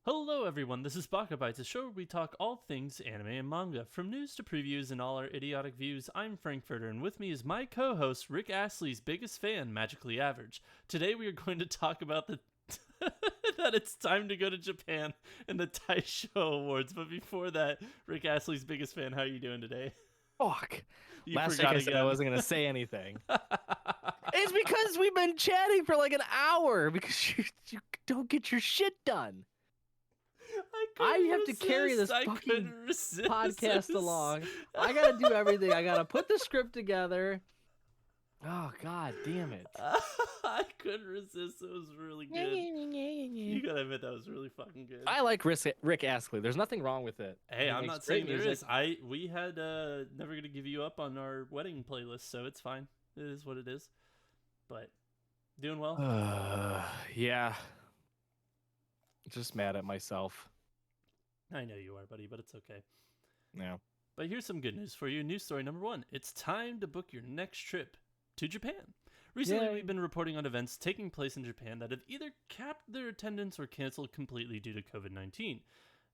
Hello everyone, this is Baka&Co, a show where we talk all things anime and manga. From news to previews and all our idiotic views, I'm Frankfurtter, and with me is my co-host, Rick Astley's biggest fan, Magically Average. Today we are going to talk about the that it's time to go to Japan and the Taisho Awards, but before that, Rick Astley's biggest fan, how are you doing today? Fuck. You Last week forgot I said I again. wasn't going to say anything. It's because we've been chatting for like an hour because you don't get your shit done. I have to carry this fucking podcast along. I got to do everything. I got to put the script together. Oh, God damn it. I couldn't resist. It was really good. You gotta admit that was really fucking good. I like Rick Astley. There's nothing wrong with it. Hey, He I'm makes not great saying there music. is. We had Never Gonna Give You Up on our wedding playlist, so it's fine. It is what it is. But doing well. Yeah. Just mad at myself. I know you are, buddy, but it's okay. Yeah. But here's some good news for you. News story number 1. It's time to book your next trip to Japan. Recently, Yay. we've been reporting on events taking place in Japan that have either capped their attendance or canceled completely due to COVID-19.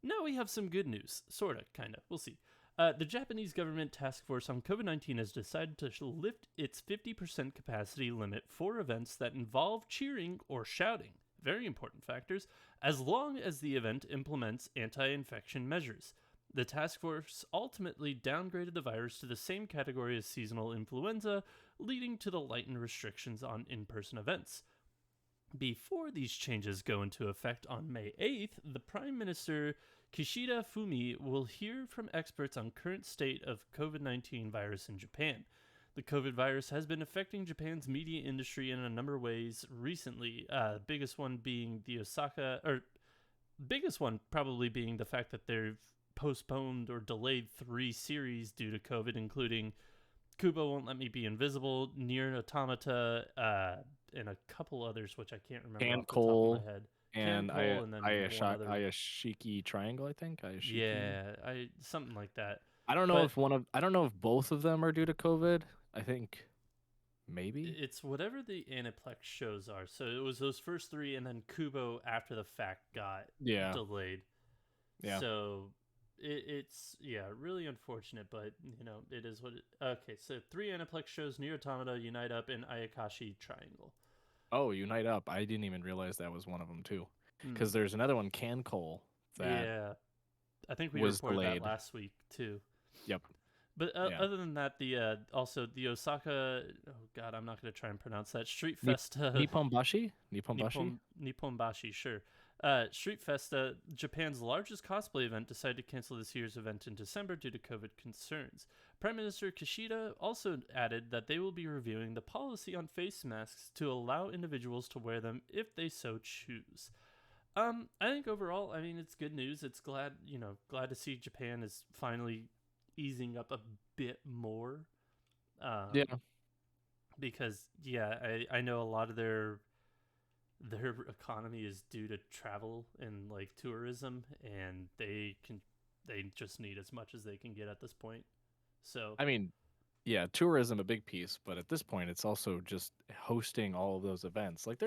Now we have some good news. Sorta, kinda. We'll see. The Japanese government task force on COVID-19 has decided to lift its 50% capacity limit for events that involve cheering or shouting. Very important factors, as long as the event implements anti-infection measures. The task force ultimately downgraded the virus to the same category as seasonal influenza, leading to the lightened restrictions on in-person events. Before these changes go into effect on May 8th, the Prime Minister Kishida Fumi will hear from experts on current state of COVID-19 virus in Japan. The COVID virus has been affecting Japan's media industry in a number of ways recently. Biggest one probably being the fact that they've postponed or delayed 3 series due to COVID, including Kubo Won't Let Me Be Invisible, Nier Automata, and a couple others which I can't remember off the top of my head. And Can-Cole, and then one other. Ayashiki Triangle, I think. Ayashiki. Yeah, something like that. I don't know if both of them are due to COVID. I think maybe. It's whatever the Aniplex shows are. So it was those first 3, and then Kubo after the fact got delayed. Yeah. So it's really unfortunate, but it is what it. Okay, so 3 Aniplex shows: Nier Automata, Unite Up, and Ayakashi Triangle. Oh, Unite Up. I didn't even realize that was one of them too. Because there's another one, Can-Cole, that I think we was reported delayed that last week too. Yep. But other than that, the also the Osaka. Oh God, I'm not going to try and pronounce that. Street Festa. Nipponbashi. Nipponbashi, sure. Street Festa, Japan's largest cosplay event, decided to cancel this year's event in December due to COVID concerns. Prime Minister Kishida also added that they will be reviewing the policy on face masks to allow individuals to wear them if they so choose. I think overall, I mean, it's good news. It's glad to see Japan is finally easing up a bit more. Because I know a lot of their economy is due to travel and like tourism, and they just need as much as they can get at this point. So I mean, yeah, tourism a big piece, but at this point it's also just hosting all of those events. Like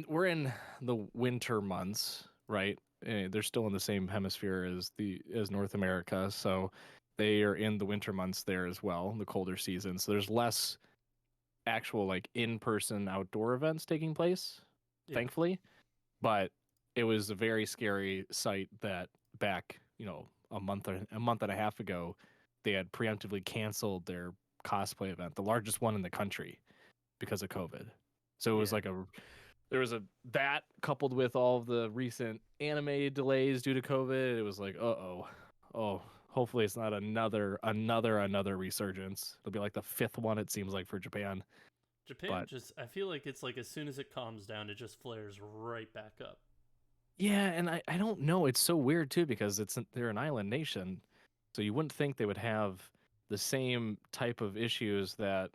we're in the winter months, right? They're still in the same hemisphere as North America, so they are in the winter months there as well, the colder season. So there's less actual like in-person outdoor events taking place, thankfully. But it was a very scary sight that back, a month and a half ago, they had preemptively canceled their cosplay event, the largest one in the country, because of COVID. So it was there was that coupled with all of the recent anime delays due to COVID. It was like, hopefully it's not another resurgence. It'll be like the 5th one, it seems like, for Japan. I feel like it's like as soon as it calms down, it just flares right back up. Yeah, and I don't know. It's so weird too because they're an island nation, so you wouldn't think they would have the same type of issues that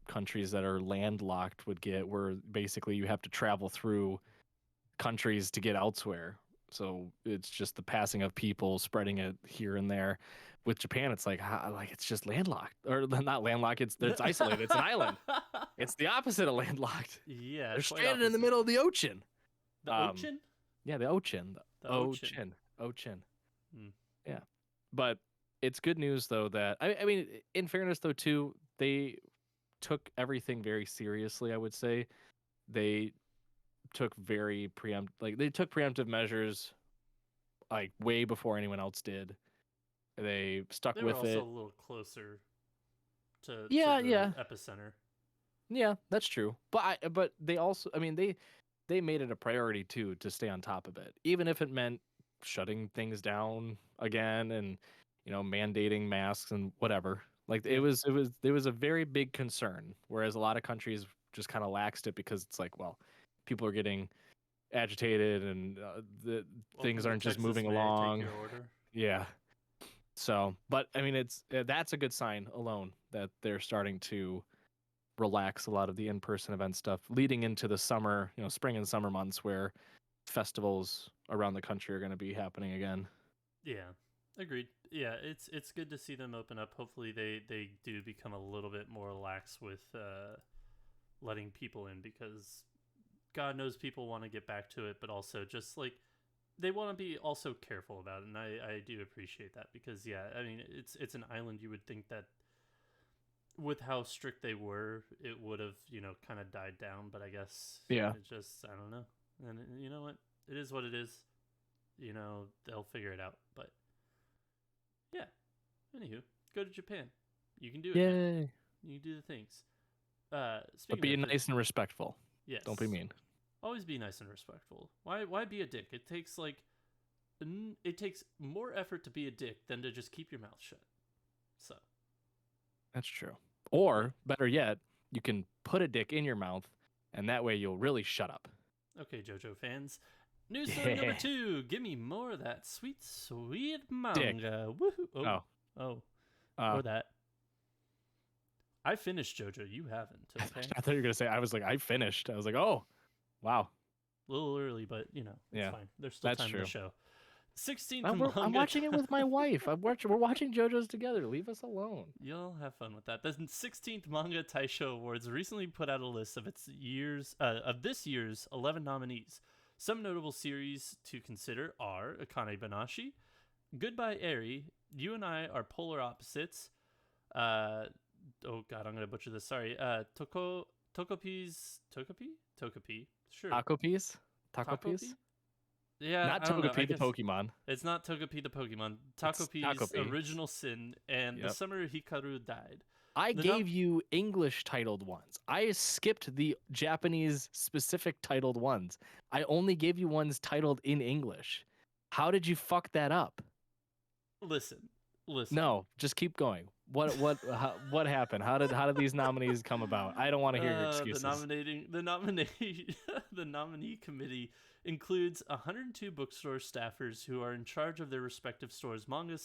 countries that are landlocked would get, where basically you have to travel through countries to get elsewhere. So it's just the passing of people, spreading it here and there. With Japan, it's like it's just landlocked, or not landlocked. It's isolated. It's an island. It's the opposite of landlocked. Yeah, they're stranded in the middle of the ocean. The ocean? Yeah, the Ochin. The The Ochin. Ochin. Ochin. Hmm. Yeah. But it's good news though that I mean, in fairness though too, they took everything very seriously, I would say. They took they took preemptive measures like way before anyone else did. They stuck They were with also a it. little closer to Yeah, the yeah. epicenter. Yeah, that's true. But they also, I mean, they made it a priority too to stay on top of it, even if it meant shutting things down again and mandating masks and whatever. Like Yeah. it was a very big concern, whereas a lot of countries just kind of laxed it because it's like, well, people are getting agitated and the things Welcome to aren't just Texas. moving May I take along. your order? Yeah. So, but I mean, it's that's a good sign alone that they're starting to relax a lot of the in-person event stuff leading into the summer, spring and summer months where festivals around the country are going to be happening again. Yeah, agreed. Yeah, it's good to see them open up. Hopefully, they do become a little bit more lax with letting people in because God knows people want to get back to it, but also just like they want to be also careful about it, and I do appreciate that because yeah, I mean it's an island. You would think that with how strict they were, it would have kind of died down, but I guess Yeah. it just I don't know. And you know what? It is what it is. They'll figure it out. But yeah, anywho, go to Japan. You can do it now. Yay. You can do the things. But Speaking be of nice and respectful. Don't be yes, mean. always be nice and respectful. Why be a dick? It takes it takes more effort to be a dick than to just keep your mouth shut. So That's true. yeah. Or better yet, you can put a dick in your mouth and that way you'll really shut up. Okay, JoJo fans. News story number Yeah. 2. Give me more of that sweet, sweet Dick. manga. Woohoo! Oh, Oh. oh, Uh or that. I finished JoJo. You haven't. Okay. I thought you were going to say I was like I finished. I was like, "Oh, wow." A little early, but it's Yeah. fine. There's still That's time in the true. show. 16th I'm manga. watching it with my wife. We're watching JoJo's together. Leave us alone. You'll have fun with that. The 16th Manga Taisho Awards recently put out a list of this year's 11 nominees. Some notable series to consider are Akane-Banashi, Goodbye Eri, You and I Are Polar Opposites. Oh god, I'm gonna butcher this. Sorry. Tokopi. Sure. Taco piece? Taco piece? Takopi. Yeah, Not I don't know. I Togepi the guess Pokemon. it's not Togepi the Pokemon. It's Takopi's Tacopi. original sin, and the Yep. summer Hikaru died. I The gave you English titled ones. I skipped the Japanese specific titled ones. I only gave you ones titled in English. How did you fuck that up? listen, listen. No, just keep going. What happened? How did these nominees come about? I don't want to hear your The excuses. the nominee committee includes 102 bookstore staffers who are in charge of their respective stores' manga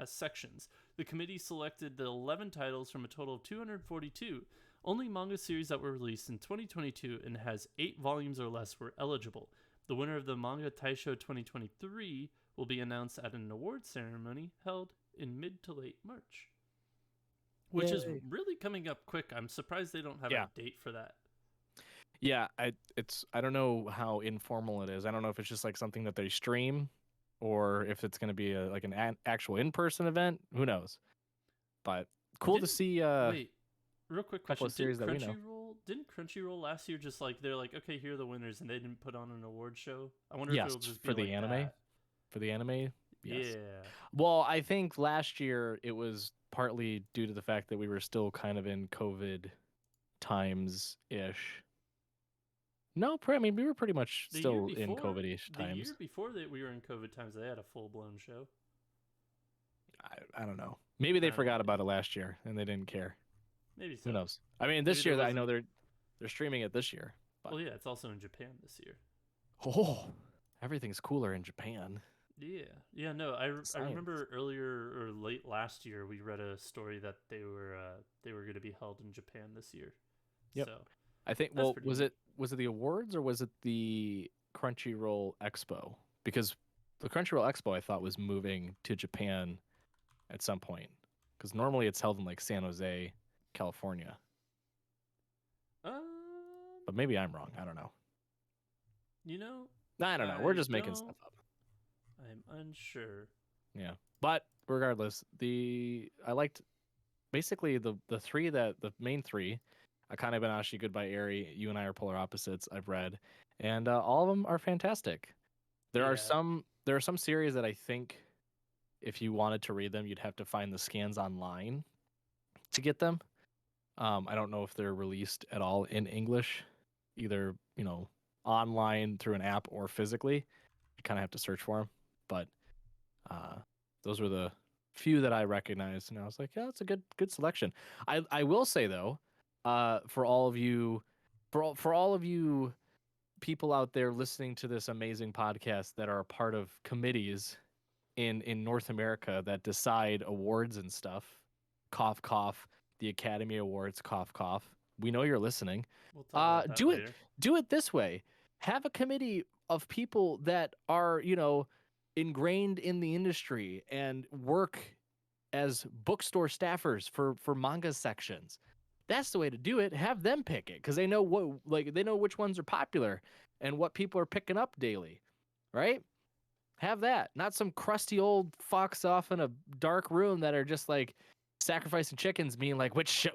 sections. The committee selected the 11 titles from a total of 242. Only manga series that were released in 2022 and has 8 volumes or less were eligible. The winner of the Manga Taisho 2023 will be announced at an award ceremony held in mid to late March, which is Yay. really coming up quick. I'm surprised they don't have Yeah. a date for that. Yeah, I don't know how informal it is. I don't know if it's just like something that they stream or if it's going to be like an actual in-person event. Who knows? But cool to see Wait, real quick couple question. of series that we know. Didn't Crunchyroll last year just like they're like, okay, here are the winners, and they didn't put on an award show? I wonder if Yes, it'll just be for the like anime. that. For the anime, yes. Yeah. Well, I think last year it was partly due to the fact that we were still kind of in COVID times ish. No, I mean we were pretty much still in COVID-ish The year times. before that we were in COVID times, they had a full blown show. I don't know. Maybe they I have no forgot idea. about it last year and they didn't care. Maybe so. Who knows? I mean, Maybe this there year I know wasn't- they're streaming it this year. But Well, yeah, it's also in Japan this year. oh, everything's cooler in Japan. Yeah. No, I Science. remember earlier or late last year we read a story that they were going to be held in Japan this year. Yep. So I think. that's Well, pretty was neat. it the awards or was it the Crunchyroll Expo? Because the Crunchyroll Expo I thought was moving to Japan at some point. Because normally it's held in like San Jose, California. Um, But maybe I'm wrong. I don't know. you know, I don't know. We're just making stuff up. I'm unsure. Yeah. But regardless, I liked basically the main three, Akane-Banashi, Goodbye Eri, You and I Are Polar Opposites, I've read, and all of them are fantastic. There are some series that I think if you wanted to read them, you'd have to find the scans online to get them. I don't know if they're released at all in English, either online through an app or physically. You kind of have to search for them, but those were the few that I recognized, and I was like, yeah, that's a good selection. I will say though, for all of you, for all of you people out there listening to this amazing podcast that are a part of committees in North America that decide awards and stuff, cough cough, the Academy Awards, cough cough. We know you're listening. We'll talk about that later. Do it this way. Have a committee of people that are, ingrained in the industry and work as bookstore staffers for manga sections. That's the way to do it. Have them pick it because they know which ones are popular and what people are picking up daily, right? Have that, not some crusty old fucks off in a dark room that are just like sacrificing chickens, being like, which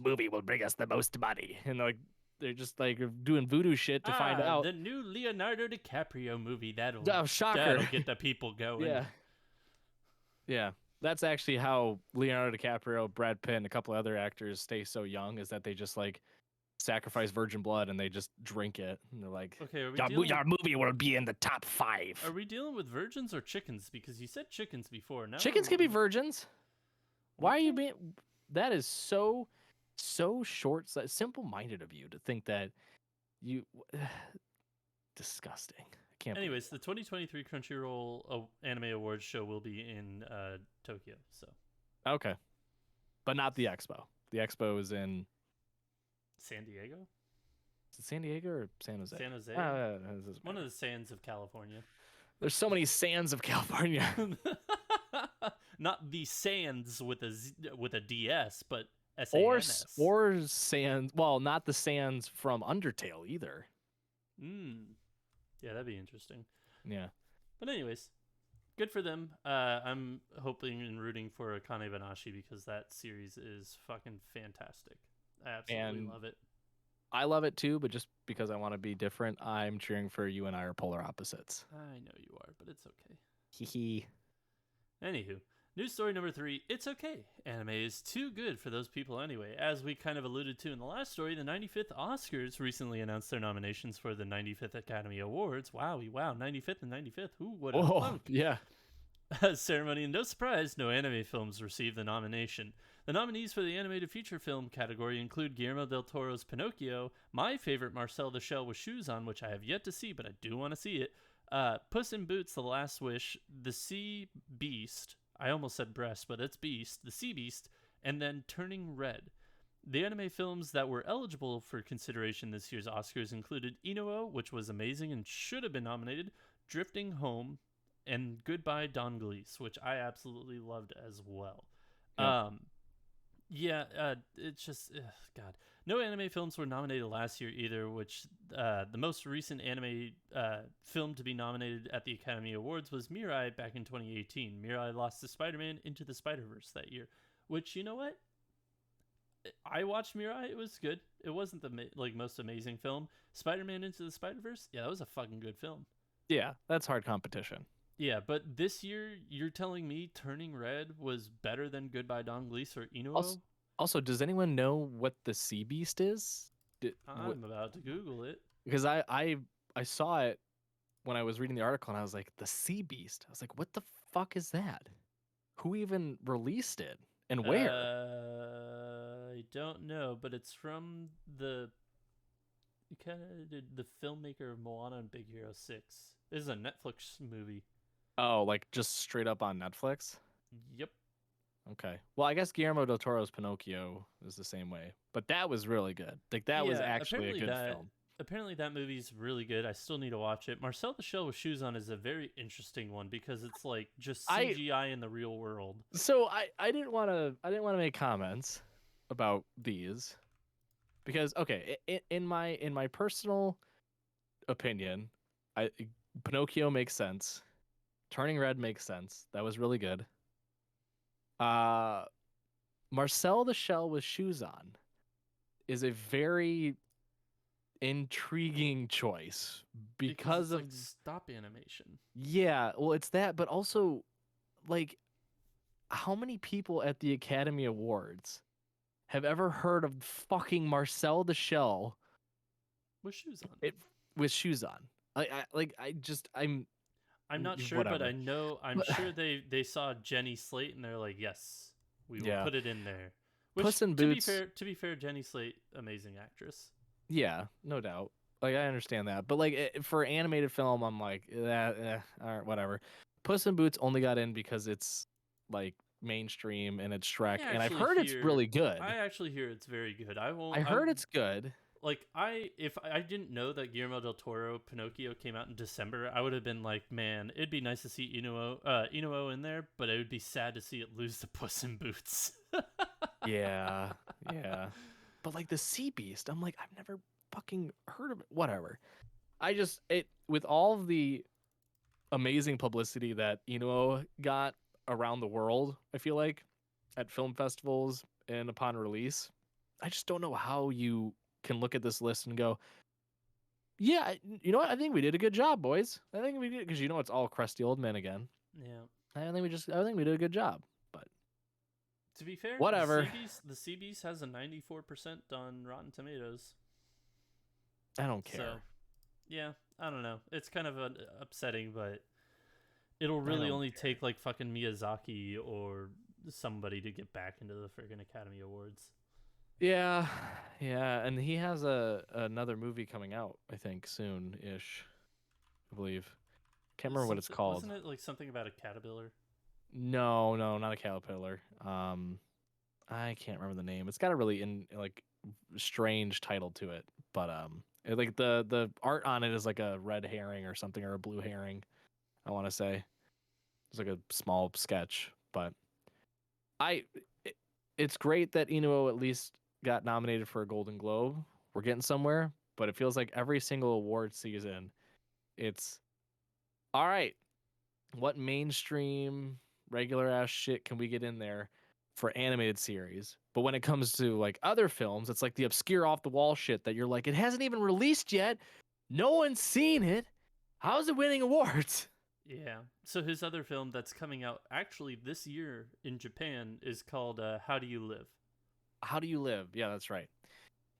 movie will bring us the most money, and like they're just like doing voodoo shit to find out. The new Leonardo DiCaprio movie that'll get the people going. Yeah. That's actually how Leonardo DiCaprio, Brad Pitt, and a couple other actors stay so young, is that they just like sacrifice virgin blood and they just drink it. And they're like, okay, your movie will be in the top 5. Are we dealing with virgins or chickens? Because you said chickens before. Now chickens can be virgins. Why are you being... That is so short, simple-minded of you to think that you... Disgusting. Anyways, the 2023 Crunchyroll Anime Awards show will be in Tokyo. So. Okay. But not the expo. The expo is in... San Diego? Is it San Diego or San Jose? San Jose. One of the sands of California. There's so many sands of California. Not the sands with a DS, but SANS. Or sands. Well, not the sands from Undertale either. Yeah, that'd be interesting. Yeah. But anyways, good for them. I'm hoping and rooting for Akane-Banashi because that series is fucking fantastic. I absolutely love it. I love it too, but just because I want to be different, I'm cheering for You and I Are Polar Opposites. I know you are, but it's okay. Hee. Anywho, news story number 3. It's okay. Anime is too good for those people anyway. As we kind of alluded to in the last story, the 95th Oscars recently announced their nominations for the 95th Academy Awards. Wow, 95th and 95th. Who would have thunk? Yeah. Ceremony, and no surprise, no anime films received the nomination. The nominees for the animated feature film category include Guillermo del Toro's Pinocchio, my favorite Marcel the Shell with Shoes On, which I have yet to see, but I do want to see it, Puss in Boots: The Last Wish, The Sea Beast, I almost said breast, but it's beast, The Sea Beast, and then Turning Red. The anime films that were eligible for consideration this year's Oscars included Inu-Oh, which was amazing and should have been nominated, Drifting Home, and Goodbye Donglish, which I absolutely loved as well. It's just, God. No anime films were nominated last year either, which the most recent anime film to be nominated at the Academy Awards was Mirai back in 2018. Mirai lost to Spider-Man Into the Spider-Verse that year, which, you know what? I watched Mirai. It was good. It wasn't the most amazing film. Spider-Man Into the Spider-Verse, yeah, that was a fucking good film. Yeah, that's hard competition. Yeah, but this year, you're telling me Turning Red was better than Goodbye Donglish or Inu-Oh? Also, does anyone know what the Sea Beast is? I'm about to Google it. Because I saw it when I was reading the article, and I was like, the Sea Beast? I was like, what the fuck is that? Who even released it? And where? I don't know, but it's from the filmmaker of Moana and Big Hero 6. This is a Netflix movie. Oh, like just straight up on Netflix? Yep. Okay. Well, I guess Guillermo del Toro's Pinocchio is the same way. But that was really good. Like, that was actually a good film. Apparently that movie's really good. I still need to watch it. Marcel the Shell with Shoes On is a very interesting one because it's like just CGI in the real world. So I didn't want to make comments about these because, okay, in my personal opinion, I Pinocchio makes sense. Turning Red makes sense. That was really good. Uh, Marcel the Shell with shoes on is a very intriguing choice Because because it's of like stop animation. yeah, well, it's that, but also like how many people at the Academy Awards have ever heard of fucking Marcel the Shell With shoes on. it with shoes on? I'm I'm not sure, but whatever. I'm But sure they saw Jenny Slate and they're like, yes, we will yeah, put it in there. Which, Puss in Boots. to be fair, Jenny Slate, amazing actress. Yeah, no doubt. Like I understand that, but like for animated film, I'm like, all right, whatever. Puss in Boots only got in because it's like mainstream and it's Shrek, and I've heard it's really I good. actually hear it's very good. I I won't. heard it's good. Like if I didn't know that Guillermo del Toro Pinocchio came out in December, I would have been like, man, it'd be nice to see Inu-Oh in there, but it would be sad to see it lose to Puss in Boots. Yeah, yeah. But like the Sea Beast, I'm like, I've never fucking heard of it. Whatever. I just it with all of the amazing publicity that Inu-Oh got around the world, I feel like at film festivals and upon release, I just don't know how you can look at this list and go, yeah, you know what? I think we did a good job, boys. I think we did because you know it's all crusty old men again. Yeah. I think we did a good job. But To be fair, whatever. The Sea Beast has a 94% on Rotten Tomatoes. I don't So, care. yeah, I don't know. It's kind of upsetting, but it'll I really don't only care. take like fucking Miyazaki or somebody to get back into the friggin' Academy Awards. Yeah, yeah, and he has another movie coming out, I think, soon ish. I believe. Can't remember what it's called. Wasn't it like something about a caterpillar? No, no, not a caterpillar. I can't remember the name. It's got a really strange title to it, but like the art on it is like a red herring or something or a blue herring. I want to say it's like a small sketch, but I it, it's great that Inu-Oh at least got nominated for a Golden Globe. We're getting somewhere, but it feels like every single award season, it's all right. What mainstream regular ass shit can we get in there for animated series? But when it comes to like other films, it's like the obscure off the wall shit that you're like, it hasn't even released yet. No one's seen it. How's it winning awards? Yeah. So his other film that's coming out actually this year in Japan is called How Do You Live? How Do You Live? Yeah, that's right.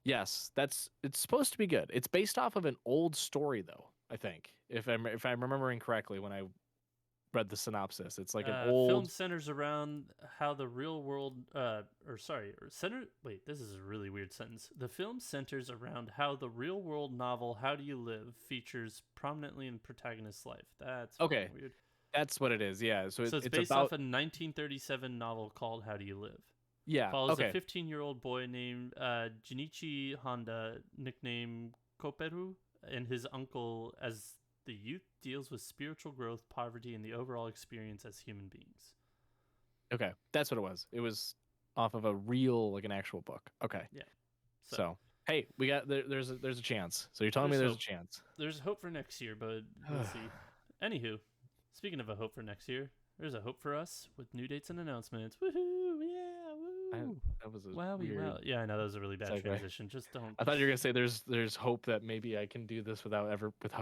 Yes, it's supposed to be good. It's based off of an old story though, I think. If I'm remembering correctly when I read the synopsis. It's like an Film old centers around how the real world, wait, this is a really weird sentence. The film centers around how the real world novel How Do You Live features prominently in protagonist's life. That's okay, weird. that's what it is. Yeah, so So it's it's based off about a 1937 novel called How Do You Live. yeah, Follows a okay. 15-year-old boy named Junichi Honda, nicknamed Koperu, and his uncle as the youth deals with spiritual growth, poverty, and the overall experience as human beings. Okay, that's what it was. It was off of a real, like an actual book. Okay, Yeah. so hey, we got there's a chance. So you're telling me There's there's a hope. chance? There's hope for next year, but we'll see. Anywho, speaking of a hope for next year, there's a hope for us with new dates and announcements. Woohoo! Yeah, woo! That was a Wowie weird wow. Yeah, I know that was a really bad segue. transition. Just don't. I thought you were gonna say there's hope that maybe I can do this without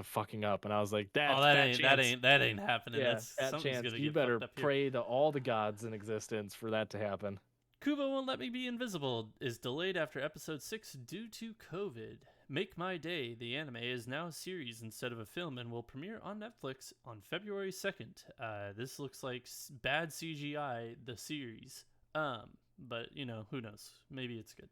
fucking up, and I was like Oh, that chance. that ain't happening. Yeah, That's that something's chance. gonna You get fucked better up here. pray to all the gods in existence for that to happen. Kubo Won't Let Me Be Invisible is delayed after episode 6 due to COVID. Make My Day, the anime, is now a series instead of a film and will premiere on Netflix on February 2nd. This looks like bad CGI, the series. But, you know, who knows? Maybe it's good.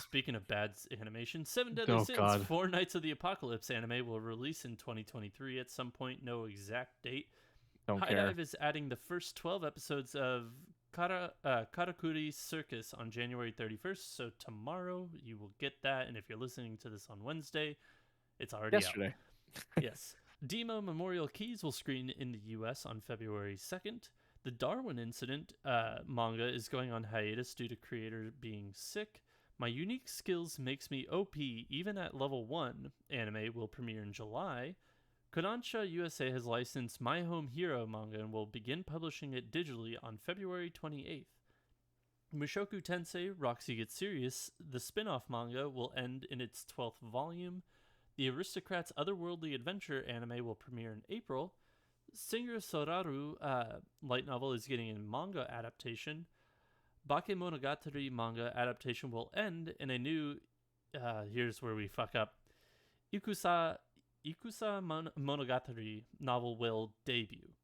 Speaking of bad animation, Seven Deadly Oh Sins, God, Four Nights of the Apocalypse anime will release in 2023 at some point, no exact date. don't High care. Dive is adding the first 12 episodes of Karakuri Circus on January 31st, so tomorrow you will get that, and if you're listening to this on Wednesday, it's already Yesterday. out. Yes. Demo Memorial Keys will screen in the US on February 2nd. The Darwin Incident manga is going on hiatus due to creator being sick. My Unique Skills Makes Me OP even at level 1 anime will premiere in July. Kodansha USA has licensed My Home Hero manga and will begin publishing it digitally on February 28th. Mushoku Tensei Roxy Gets Serious, the spin off manga, will end in its 12th volume. The Aristocrats' Otherworldly Adventure anime will premiere in April. Singer Soraru light novel is getting a manga adaptation. Bakemonogatari manga adaptation will end, and a new, here's where we fuck up, Ikusa Monogatari novel will debut.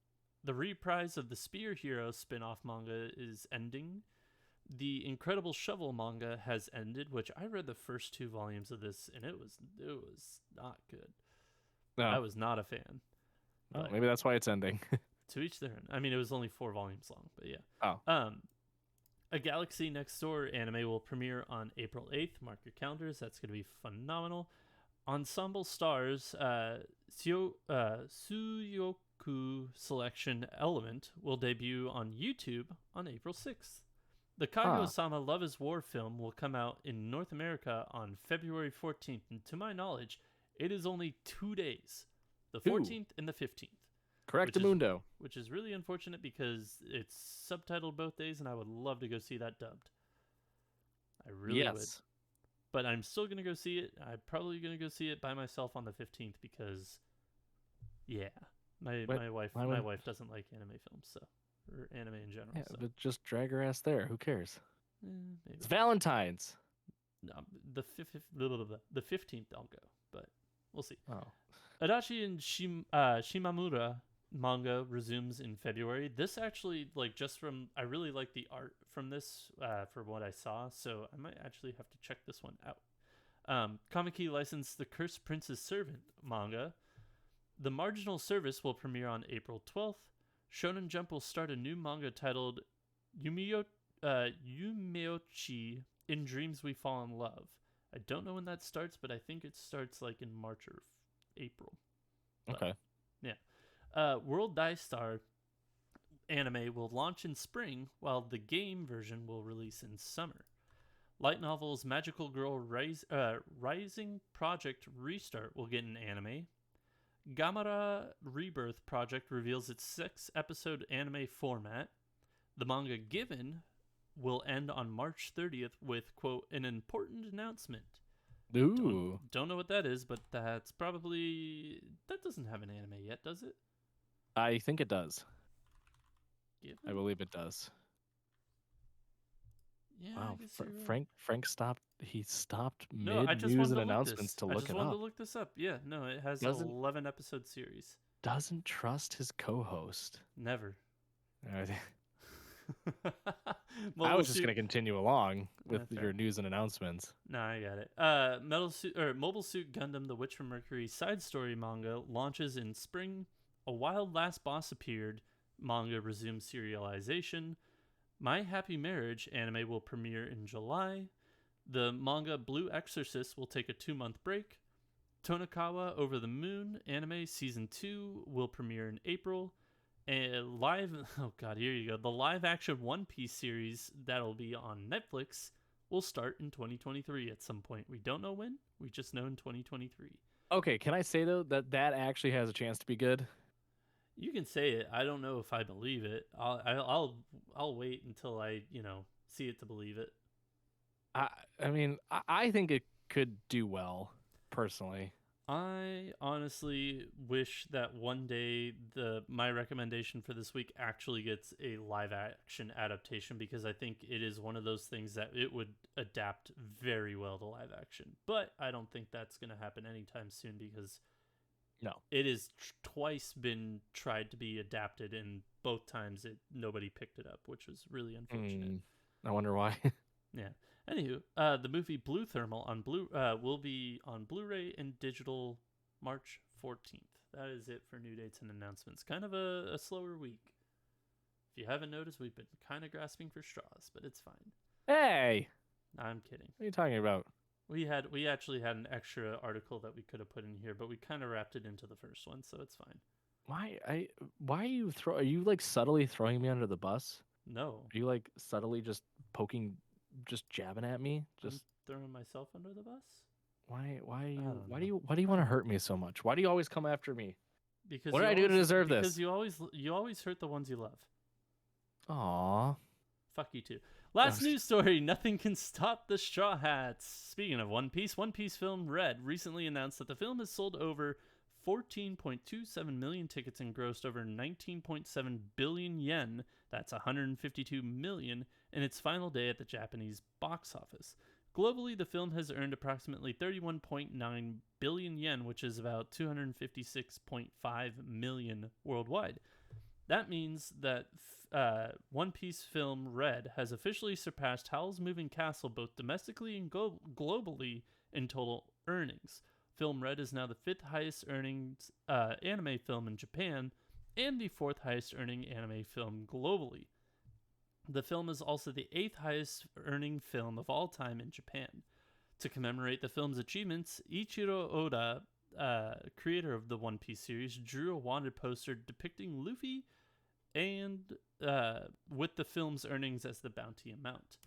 The reprise of the Spear Hero spin-off manga is ending. The Incredible Shovel manga has ended, which I read the first 2 volumes of this, and it was not good. No. I was not a fan. Oh, maybe that's why it's ending. To each their own. I mean, it was only 4 volumes long, but yeah. Oh. A Galaxy Next Door anime will premiere on April 8th. Mark your calendars. That's going to be phenomenal. Ensemble Stars Suyoku Selection Element will debut on YouTube on April 6th. The Kaguya-Sama Love is War film will come out in North America on February 14th, and to my knowledge, it is only 2 days, the 14th and the 15th. Correctamundo. Which is really unfortunate because it's subtitled both days, and I would love to go see that dubbed. I really would. But I'm still going to go see it. I'm probably going to go see it by myself on the 15th because, yeah, my wife doesn't like anime films, so, or anime in general. Yeah, so. but just drag her ass there. Who cares? Maybe. It's Valentine's. No, the 15th I'll go, but we'll see. Oh. Adachi and Shimamura manga resumes in February. This actually, I really like the art from this for what I saw, so I might actually have to check this one out. Kamiki licensed the Cursed Prince's Servant manga. The Marginal Service will premiere on April 12th. Shonen Jump will start a new manga titled Yumeochi In Dreams We Fall in Love. I don't know when that starts, but I think it starts in March or April. Okay. Yeah. World Dai Star anime will launch in spring, while the game version will release in summer. Light novels Magical Girl Rising Project Restart will get an anime. Gamera Rebirth Project reveals its 6-episode anime format. The manga Given will end on March 30th with, quote, an important announcement. Ooh. Don't know what that is, but that doesn't have an anime yet, does it? I think it does. Given? I believe it does. Yeah, wow, I guess you're Frank stopped mid news and announcements to look it up. I just wanted to look this up. Yeah, no, it has an 11 episode series. Doesn't trust his co-host. Never. I was just going to continue along with your news and announcements. No, I got it. Mobile Suit Gundam: The Witch from Mercury side story manga launches in spring. A Wild Last Boss Appeared manga resumes serialization. My Happy Marriage anime will premiere in July. The manga Blue Exorcist will take a 2-month break. Tonikawa Over the Moon anime season 2 will premiere in April. And here you go. The live action One Piece series that'll be on Netflix will start in 2023 at some point. We don't know when. We just know in 2023. Okay, can I say though that actually has a chance to be good? You can say it. I don't know if I believe it. I'll wait until I see it to believe it. I mean, I think it could do well, personally. I honestly wish that one day my recommendation for this week actually gets a live action adaptation, because I think it is one of those things that it would adapt very well to live action. But I don't think that's going to happen anytime soon, because it has twice been tried to be adapted, and both times nobody picked it up, which was really unfortunate. I wonder why. Yeah. Anywho, the movie Blue Thermal will be on Blu-ray and digital March 14th. That is it for new dates and announcements. Kind of a slower week. If you haven't noticed, we've been kind of grasping for straws, but it's fine. Hey! I'm kidding. What are you talking about? We actually had an extra article that we could have put in here, but we kind of wrapped it into the first one, so it's fine. Why are you are you subtly throwing me under the bus? No. Are you subtly just poking, just jabbing at me? Just I'm throwing myself under the bus? Why do you want to hurt me so much? Why do you always come after me? Because What you did I do to always, deserve because this? you always hurt the ones you love. Aw. Fuck you too. Last news story: Nothing can stop the Straw Hats. Speaking of One Piece film Red recently announced that the film has sold over 14.27 million tickets and grossed over 19.7 billion yen. That's 152 million in its final day at the Japanese box office. Globally, the film has earned approximately 31.9 billion yen, which is about 256.5 million worldwide. That means that One Piece film Red has officially surpassed Howl's Moving Castle both domestically and globally in total earnings. Film Red is now the 5th highest earning anime film in Japan and the 4th highest earning anime film globally. The film is also the 8th highest earning film of all time in Japan. To commemorate the film's achievements, Ichiro Oda, creator of the One Piece series, drew a wanted poster depicting Luffy and with the film's earnings as the bounty amount.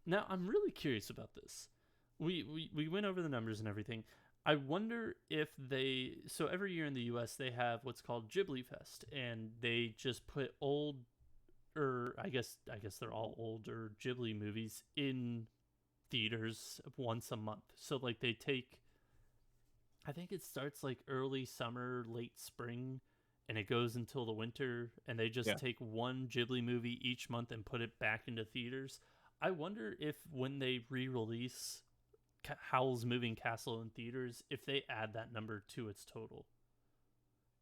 Now, I'm really curious about this. We went over the numbers and everything. I wonder if so every year in the US they have what's called Ghibli Fest, and they just put old, or I guess they're all older Ghibli movies in theaters once a month. So like they take, I think it starts like early summer, late spring, and it goes until the winter, and they just take one Ghibli movie each month and put it back into theaters. I wonder if when they re-release Howl's Moving Castle in theaters, if they add that number to its total.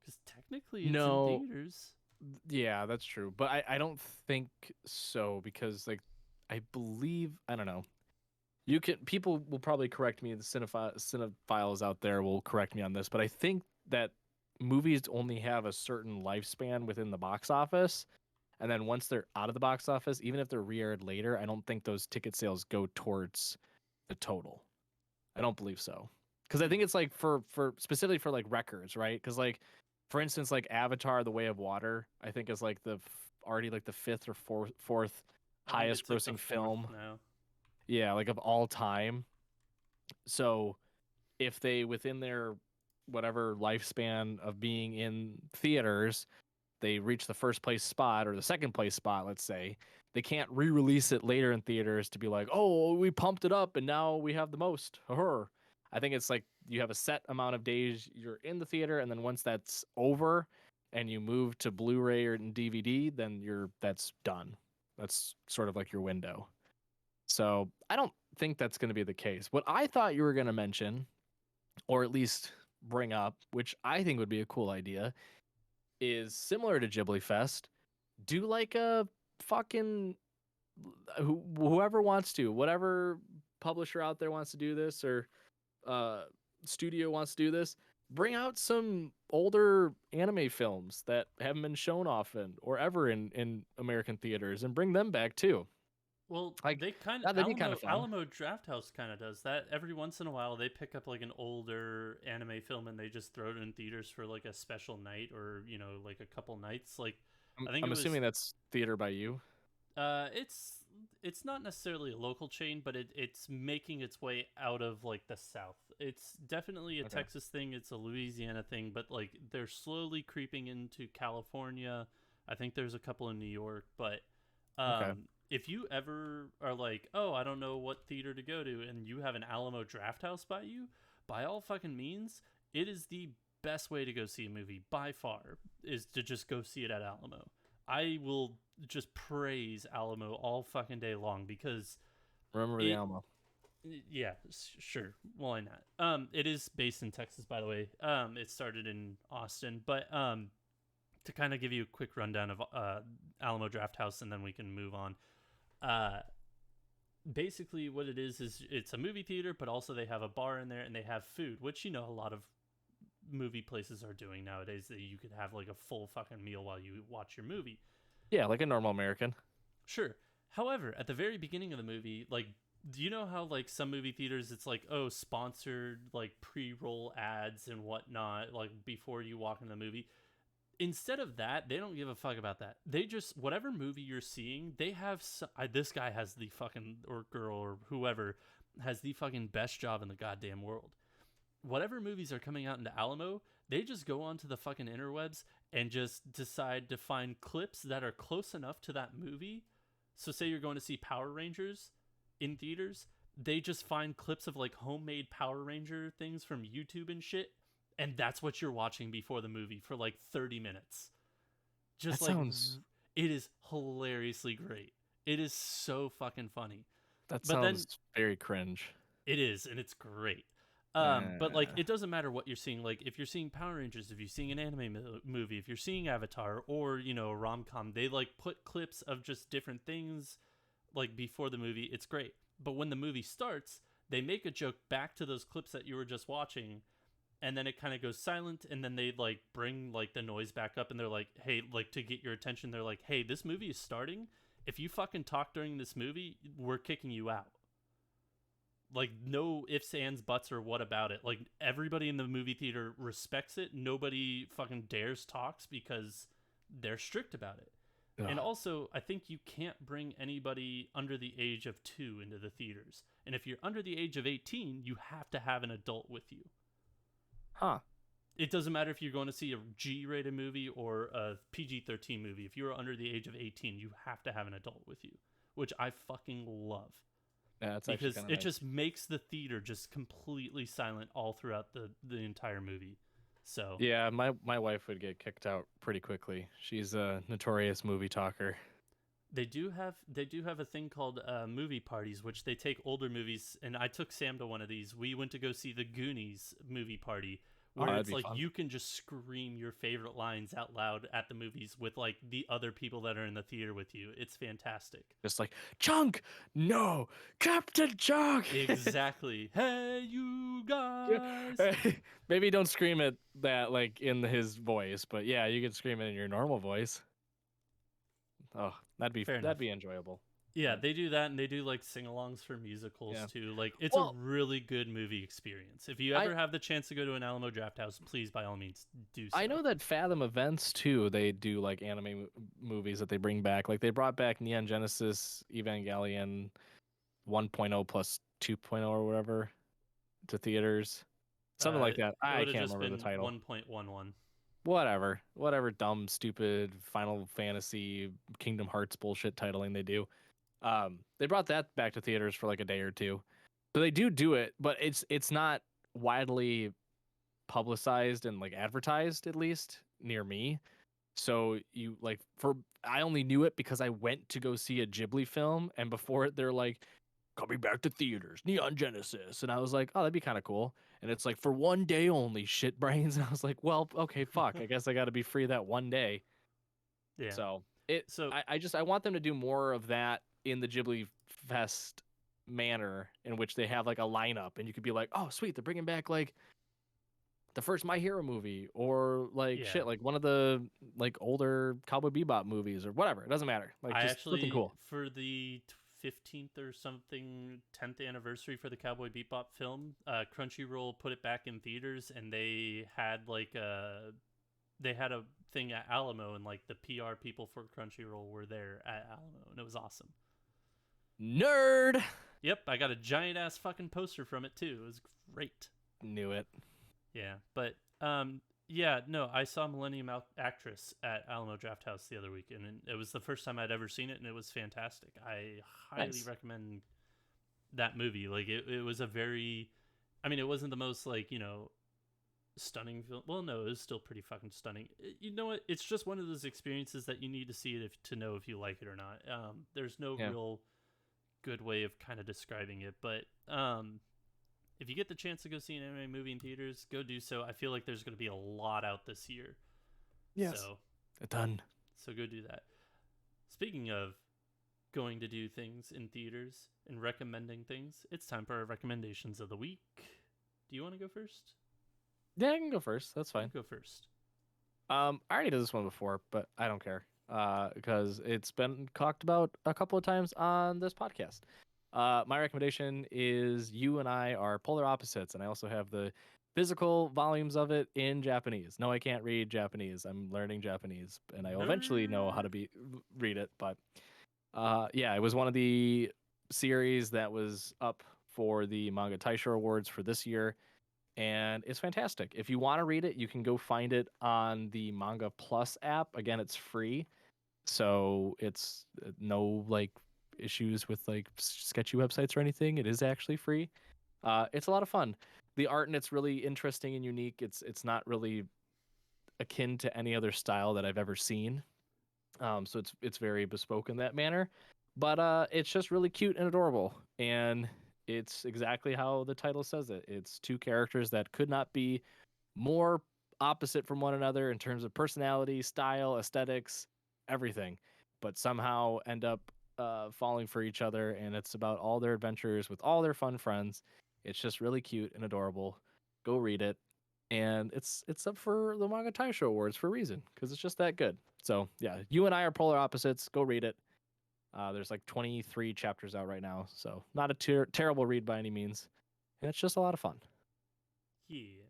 Because technically it's in theaters. Yeah, that's true. But I don't think so, because like I believe, I don't know. People will probably correct me, the cinephiles out there will correct me on this, but I think that movies only have a certain lifespan within the box office. And then once they're out of the box office, even if they're re-aired later, I don't think those ticket sales go towards the total. I don't believe so. Because I think it's like for specifically for like records, right? Because like, for instance, like Avatar: The Way of Water, I think is like already like the 5th or 4th highest grossing film. Now. Yeah, like of all time. So if they, within their whatever lifespan of being in theaters, they reach the first place spot or the second place spot, let's say, they can't re-release it later in theaters to be like, oh, we pumped it up and now we have the most. I think it's like you have a set amount of days you're in the theater, and then once that's over and you move to Blu-ray or DVD, then that's done. That's sort of like your window. So I don't think that's going to be the case. What I thought you were going to mention, or at least bring up, which I think would be a cool idea, is similar to Ghibli Fest. Do like a fucking whoever wants to, whatever publisher out there wants to do this, or studio wants to do this, bring out some older anime films that haven't been shown often or ever in American theaters, and bring them back too. Well, Like, they kind that'd be kind of fun. Alamo Drafthouse kind of does that. Every once in a while, they pick up like an older anime film and they just throw it in theaters for like a special night, or like a couple nights. Like, I'm assuming that's Theater by You. It's not necessarily a local chain, but it's making its way out of like the South. It's definitely a Texas thing. It's a Louisiana thing, but like they're slowly creeping into California. I think there's a couple in New York, but if you ever are like, oh, I don't know what theater to go to, and you have an Alamo Drafthouse by you, by all fucking means, it is the best way to go see a movie by far, is to just go see it at Alamo. I will just praise Alamo all fucking day long, because remember the Alamo. Yeah, sure. Why not? It is based in Texas, by the way. It started in Austin, but to kind of give you a quick rundown of Alamo Drafthouse, and then we can move on. Basically what it is it's a movie theater, but also they have a bar in there, and they have food, which a lot of movie places are doing nowadays, that you could have like a full fucking meal while you watch your movie. Yeah, like a normal American. Sure. However, at the very beginning of the movie, like, do you know how like some movie theaters, it's like, oh, sponsored like pre-roll ads and whatnot, like before you walk into the movie? Instead of that, they don't give a fuck about that. They just, whatever movie you're seeing, they have this guy has the fucking, or girl or whoever has the fucking best job in the goddamn world. Whatever movies are coming out into Alamo, They just go onto the fucking interwebs and just decide to find clips that are close enough to that movie. So say you're going to see Power Rangers in theaters, they just find clips of like homemade Power Ranger things from YouTube and shit, and that's what you're watching before the movie for like 30 minutes. That Just like sounds it is hilariously great. It is so fucking funny. that But then sounds very cringe. it is, and it's great. But like, Uh, it doesn't matter what you're seeing. Like, if you're seeing Power Rangers, if you're seeing an anime movie, if you're seeing Avatar, or a rom com, they like put clips of just different things like before the movie. It's great. But when the movie starts, they make a joke back to those clips that you were just watching, and then it kind of goes silent, and then they like bring like the noise back up, and they're like, hey, like to get your attention, they're like, hey, this movie is starting. If you fucking talk during this movie, we're kicking you out. Like, no ifs, ands, buts, or what about it. Like, everybody in the movie theater respects it. Nobody fucking dares talks because they're strict about it. And ugh. also, I think you can't bring anybody under the age of 2 into the theaters. And if you're under the age of 18, you have to have an adult with you. Huh. It doesn't matter if you're going to see a G-rated movie or a PG-13 movie. If you're under the age of 18, you have to have an adult with you, which I fucking love. Yeah, that's actually Because kind of it nice. just makes the theater just completely silent all throughout the entire movie. So Yeah, my wife would get kicked out pretty quickly. She's a notorious movie talker. they do have a thing called movie parties, which they take older movies. And I took Sam to one of these. We went to go see the Goonies movie party, Oh, where that'd it's be like fun. you can just scream your favorite lines out loud at the movies with like the other people that are in the theater with you. It's fantastic. Just like Chunk, no, Captain Chunk. Exactly. Hey, you Yeah. guys. Maybe don't scream it that like in his voice, but yeah, you can scream it in your normal voice. Oh, Fair that'd enough. be enjoyable. Yeah, But they do that, and they do like sing-alongs for musicals yeah. too. Like, it's a Well, really good movie experience. If you I ever have the chance to go to an Alamo Draft House, please by all means do I so. know that Fathom Events too. They do like anime movies that they bring back. Like they brought back Neon Genesis Evangelion 1.0 plus 2.0 or whatever to theaters. Something like that. It I would have can't just remember the been title. 1.11. Whatever dumb, stupid Final Fantasy, Kingdom Hearts bullshit titling they do. They brought that back to theaters for like a day or two. So they do it, but it's not widely publicized and like advertised, at least near me. So you like for I only knew it because I went to go see a Ghibli film, and before it they're like coming back to theaters, Neon Genesis, and I was like, oh, that'd be kind of cool. And it's like for one day only, shit brains, and I was like, well, okay, fuck, I guess I got to be free that one day. Yeah. So it, So I want them to do more of that in the Ghibli Fest manner, in which they have like a lineup, and you could be like, oh, sweet, they're bringing back like the first My Hero movie, or like yeah, shit, like one of the like older Cowboy Bebop movies, or whatever. It doesn't matter. Like I just something actually, cool. for the 15th or something 10th anniversary for the Cowboy Bebop film, Crunchyroll put it back in theaters, and they had a thing at Alamo, and like the PR people for Crunchyroll were there at Alamo, and it was awesome. Nerd. Yep, I got a giant ass fucking poster from it too. It was great. Knew it. Yeah, but yeah, no, I saw Millennium Actress at Alamo Draft House the other week, and it was the first time I'd ever seen it, and it was fantastic. I highly Nice. recommend that movie. Like, it was a very, I mean, it wasn't the most like stunning film. Well, no, it was still pretty fucking stunning. You know what? It's just one of those experiences that you need to see it to know if you like it or not. There's no Yeah. real good way of kind of describing it, but if you get the chance to go see an anime movie in theaters, go do so. I feel like there's going to be a lot out this year, Yes. so Done. go do that. Speaking of going to do things in theaters and recommending things, it's time for our recommendations of the week. Do you want to go first? Yeah, I can go first. That's You fine. go first. I already did this one before, but I don't care. Because it's been talked about a couple of times on this podcast. My recommendation is You and I Are Polar Opposites, and I also have the physical volumes of it in Japanese. No, I can't read Japanese. I'm learning Japanese, and I will eventually know how Nerd. to read it. But yeah, it was one of the series that was up for the Manga Taisho Awards for this year, and it's fantastic. If you want to read it, you can go find it on the Manga Plus app. Again, it's free, so it's no like issues with like sketchy websites or anything. It is actually free. It's a lot of fun. The art in it's really interesting and unique. It's not really akin to any other style that I've ever seen. So it's very bespoke in that manner. But it's just really cute and adorable. And it's exactly how the title says it. It's two characters that could not be more opposite from one another in terms of personality, style, aesthetics, everything, but somehow end up falling for each other. And it's about all their adventures with all their fun friends. It's just really cute and adorable. Go read it. And it's up for the Manga Taisho Awards for a reason, because it's just that good. So yeah, you and I are polar opposites. Go read it. There's like 23 chapters out right now, so not a terrible read by any means. And it's just a lot of fun. Yeah.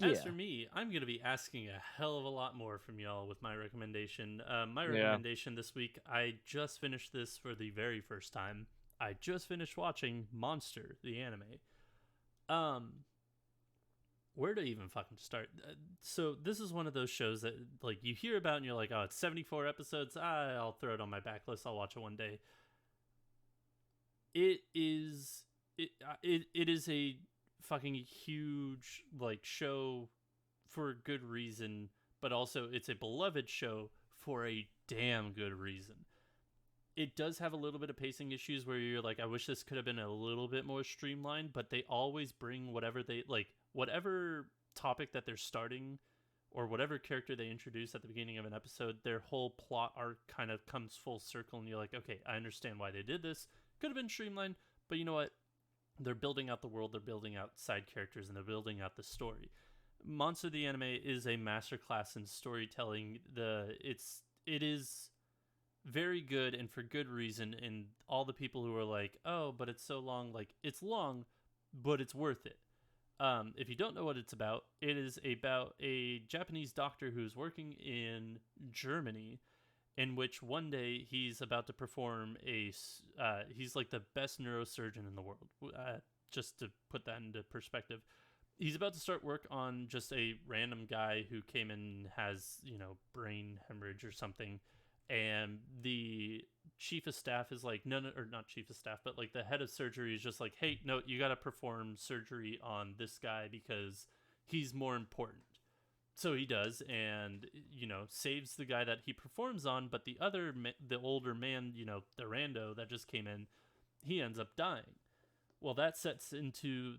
As Yeah. for me, I'm going to be asking a hell of a lot more from y'all with my recommendation. My Yeah. recommendation this week, I just finished this for the very first time. I just finished watching Monster, the anime. Um, where to even fucking start? So this is one of those shows that like you hear about and you're like, oh, it's 74 episodes. I'll throw it on my backlist. I'll watch it one day. It is it is a fucking huge like show for a good reason, but also it's a beloved show for a damn good reason. It does have a little bit of pacing issues where you're like, I wish this could have been a little bit more streamlined, but they always bring whatever they like, whatever topic that they're starting or whatever character they introduce at the beginning of an episode, their whole plot arc kind of comes full circle, and you're like, okay, I understand why they did this. Could have been streamlined, but you know what? They're building out the world, they're building out side characters, and they're building out the story. Monster the Anime is a masterclass in storytelling. It is very good and for good reason. And all the people who are like, oh, but it's so long, like it's long, but it's worth it. If you don't know what it's about, it is about a Japanese doctor who's working in Germany, in which one day he's about to perform he's like the best neurosurgeon in the world. Just to put that into perspective, he's about to start work on just a random guy who came in, has brain hemorrhage or something, and the chief of staff is like, no, or not chief of staff, but like the head of surgery is just like, hey, no, you got to perform surgery on this guy because he's more important. So he does, and saves the guy that he performs on, but the older man, the rando that just came in, he ends up dying. Well, that sets into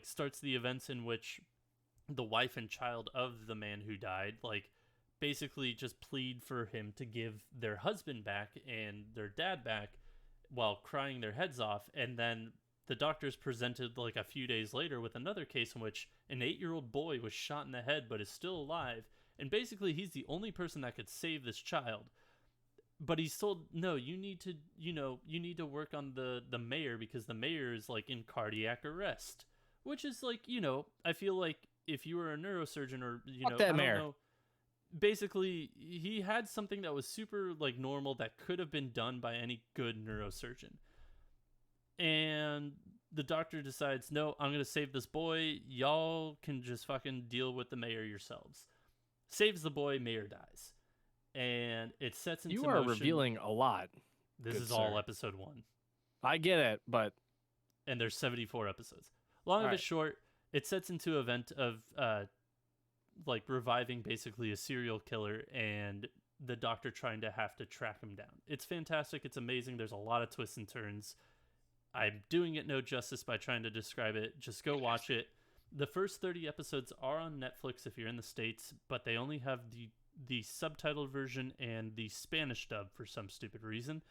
starts the events in which the wife and child of the man who died, like, basically just plead for him to give their husband back and their dad back while crying their heads off. And then the doctors presented like a few days later with another case in which an 8-year-old boy was shot in the head but is still alive, and basically he's the only person that could save this child. But he's told, no, you need to work on the mayor because the mayor is like in cardiac arrest, which is like, I feel like if you were a neurosurgeon or Fuck that I don't mayor. know, basically he had something that was super like normal that could have been done by any good neurosurgeon. And the doctor decides, no, I'm going to save this boy. Y'all can just fucking deal with the mayor yourselves. Saves the boy, mayor dies. And it sets into You are motion. revealing a lot. This good is sir. all episode 1. I get it, but and there's 74 episodes. Long of it short, it sets into an event of like reviving basically a serial killer and the doctor trying to have to track him down. It's fantastic. It's amazing. There's a lot of twists and turns. I'm doing it no justice by trying to describe it. Just go watch it. The first 30 episodes are on Netflix if you're in the States, but they only have the subtitled version and the Spanish dub for some stupid reason.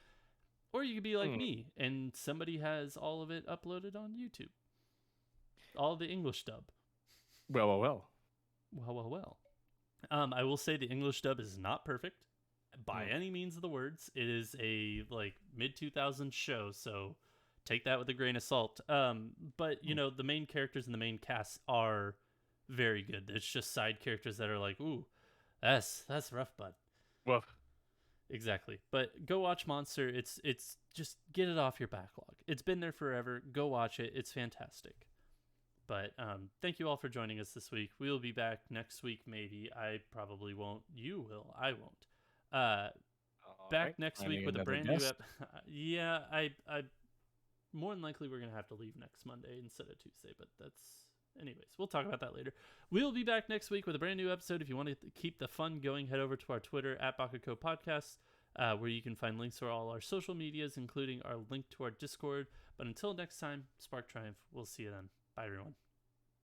Or you could be like me, and somebody has all of it uploaded on YouTube. All the English dub. Well. I will say the English dub is not perfect by any means of the words. It is a like mid-2000s show, so take that with a grain of salt. But the main characters and the main cast are very good. It's just side characters that are like, ooh, that's rough, bud. Well, exactly. But go watch Monster. It's just get it off your backlog. It's been there forever. Go watch it. It's fantastic. But thank you all for joining us this week. We'll be back next week, maybe. I probably won't. You will. I won't. Back next week with a brand new Yeah, I more than likely we're gonna have to leave next Monday instead of Tuesday, but that's anyways, we'll talk about that later. We'll be back next week with a brand new episode. If you want to keep the fun going, head over to our Twitter at Baka&Co Podcast, where you can find links to all our social medias, including our link to our Discord. But until next time, Spark Triumph. We'll see you then. Bye, everyone.